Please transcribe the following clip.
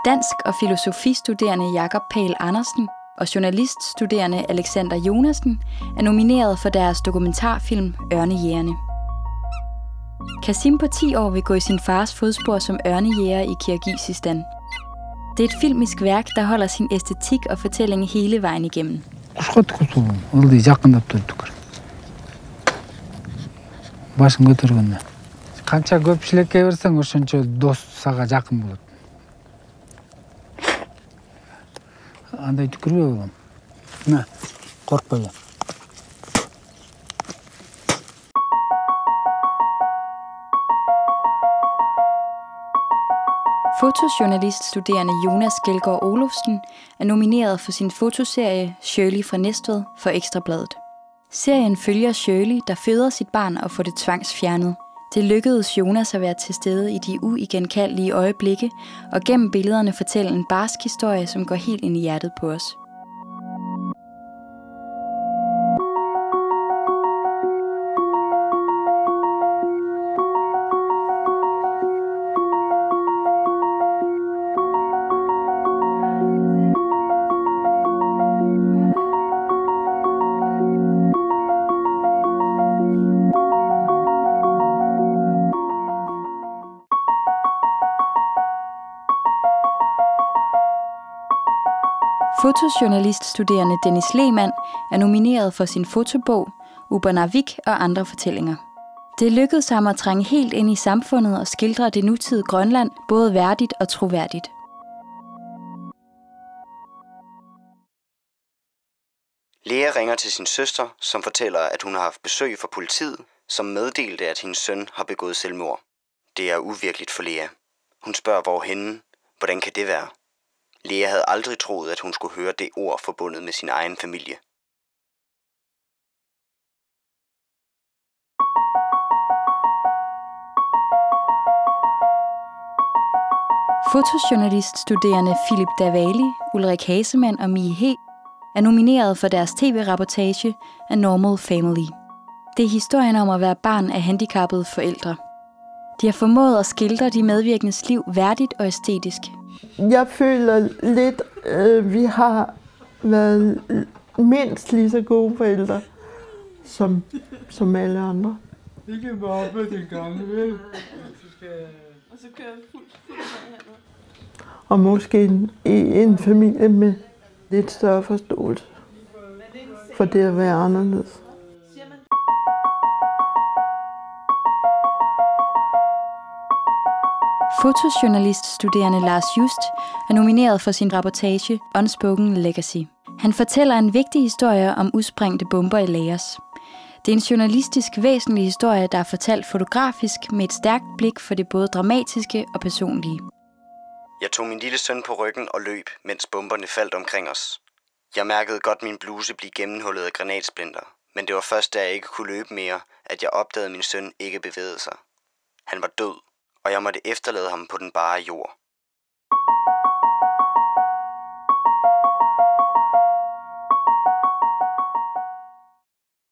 dansk- og filosofistuderende Jakob Pagel Andersen og journaliststuderende Alexander Jonassen er nomineret for deres dokumentarfilm Ørnejægerne. Kasim på 10 år vil gå i sin fars fodspor som ørnejæger i Kirgisistan. Det er et filmisk værk, der holder sin æstetik og fortælling hele vejen igennem. Қанша көпшілікке берсең, ошончо дос сага жакын болот. Андай түкүрбөй болом. Мына, коркпой. Fotojournaliststuderende Jonas Gjelgaard Olufsen er nomineret for sin fotoserie Shirley fra Næstved for Ekstra Bladet. Serien følger Shirley, der føder sit barn og får det tvangsfjernet. Det lykkedes Jonas at være til stede i de uigenkaldelige øjeblikke og gennem billederne fortælle en barsk historie, som går helt ind i hjertet på os. Fotojournaliststuderende Dennis Lehmann er nomineret for sin fotobog, Upernavik og andre fortællinger. Det lykkedes ham at trænge helt ind i samfundet og skildre det nutidige Grønland både værdigt og troværdigt. Lea ringer til sin søster, som fortæller, at hun har haft besøg fra politiet, som meddelte, at hendes søn har begået selvmord. Det er uvirkeligt for Lea. Hun spørger, hvorhenne. Hvordan kan det være? Lea havde aldrig troet, at hun skulle høre det ord forbundet med sin egen familie. Fotojournaliststuderende Philip Davali, Ulrik Hasemann og Mie He er nomineret for deres tv-rapportage A Normal Family. Det er historien om at være barn af handicappede forældre. De har formået at skildre de medvirkendes liv værdigt og æstetisk. Jeg føler lidt, at vi har været mindst lige så gode forældre som alle andre. Det kan bare op med den gamle, vel? Og så kører jeg fuldt hernede. Og måske en familie med lidt større forståelse for det at være anderledes. Fotojournaliststuderende Lars Just er nomineret for sin rapportage Unspoken Legacy. Han fortæller en vigtig historie om udsprængte bomber i Laos. Det er en journalistisk væsentlig historie, der er fortalt fotografisk med et stærkt blik for det både dramatiske og personlige. Jeg tog min lille søn på ryggen og løb, mens bomberne faldt omkring os. Jeg mærkede godt min bluse blive gennemhullet af granatsplinter, men det var først, da jeg ikke kunne løbe mere, at jeg opdagede, at min søn ikke bevægede sig. Han var død, og jeg måtte efterlade ham på den bare jord.